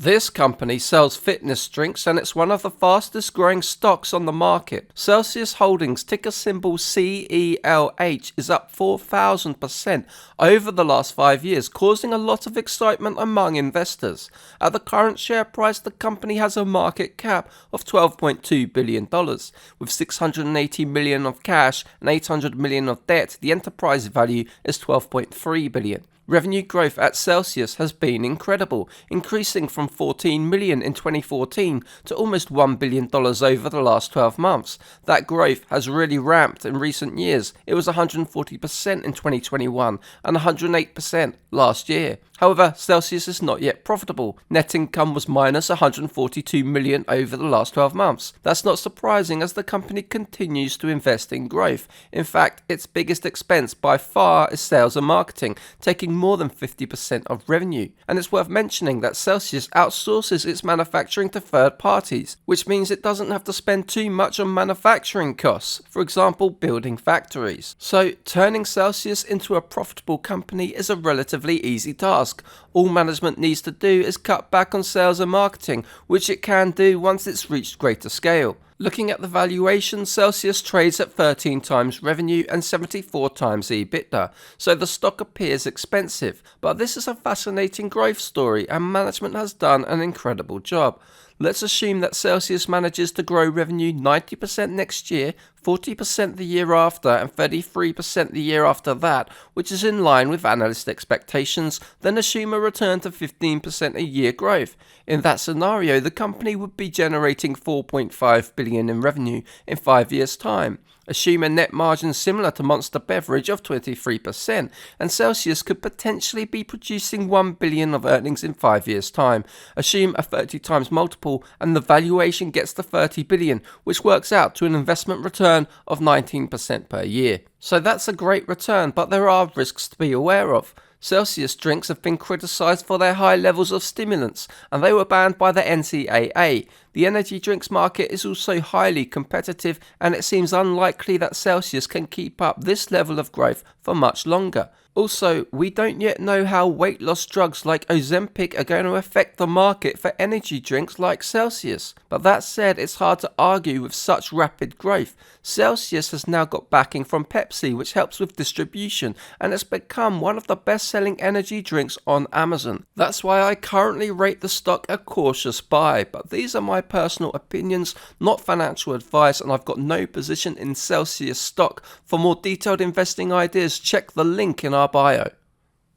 This company sells fitness drinks and it's one of the fastest growing stocks on the market. Celsius Holdings, ticker symbol CELH, is up 4,000% over the last 5 years, causing a lot of excitement among investors. At the current share price, the company has a market cap of $12.2 billion. With $680 million of cash and $800 million of debt, the enterprise value is $12.3 billion. Revenue growth at Celsius has been incredible, increasing from $14 million in 2014 to almost $1 billion over the last 12 months. That growth has really ramped in recent years. It was 140% in 2021 and 108% last year. However, Celsius is not yet profitable. Net income was minus $142 million over the last 12 months. That's not surprising as the company continues to invest in growth. In fact, its biggest expense by far is sales and marketing, taking more than 50% of revenue. And it's worth mentioning that Celsius outsources its manufacturing to third parties, which means it doesn't have to spend too much on manufacturing costs, for example, building factories. So, turning Celsius into a profitable company is a relatively easy task. All management needs to do is cut back on sales and marketing, which it can do once it's reached greater scale. Looking at the valuation, Celsius trades at 13 times revenue and 74 times EBITDA, so the stock appears expensive. But this is a fascinating growth story and management has done an incredible job. Let's assume that Celsius manages to grow revenue 90% next year, 40% the year after, and 33% the year after that, which is in line with analyst expectations, then assume a return to 15% a year growth. In that scenario, the company would be generating $4.5 billion in revenue in 5 years' time. Assume a net margin similar to Monster Beverage of 23%, and Celsius could potentially be producing $1 billion of earnings in 5 years' time. Assume a 30 times multiple, and the valuation gets to $30 billion, which works out to an investment return of 19% per year. So that's a great return, but there are risks to be aware of. Celsius drinks have been criticised for their high levels of stimulants, and they were banned by the NCAA. The energy drinks market is also highly competitive, and it seems unlikely that Celsius can keep up this level of growth for much longer. Also, we don't yet know how weight loss drugs like Ozempic are going to affect the market for energy drinks like Celsius. But that said, it's hard to argue with such rapid growth. Celsius has now got backing from Pepsi, which helps with distribution, and it's become one of the best-selling energy drinks on Amazon. That's why I currently rate the stock a cautious buy, but these are my personal opinions, not financial advice, and I've got no position in Celsius stock. For more detailed investing ideas, check the link in our bio.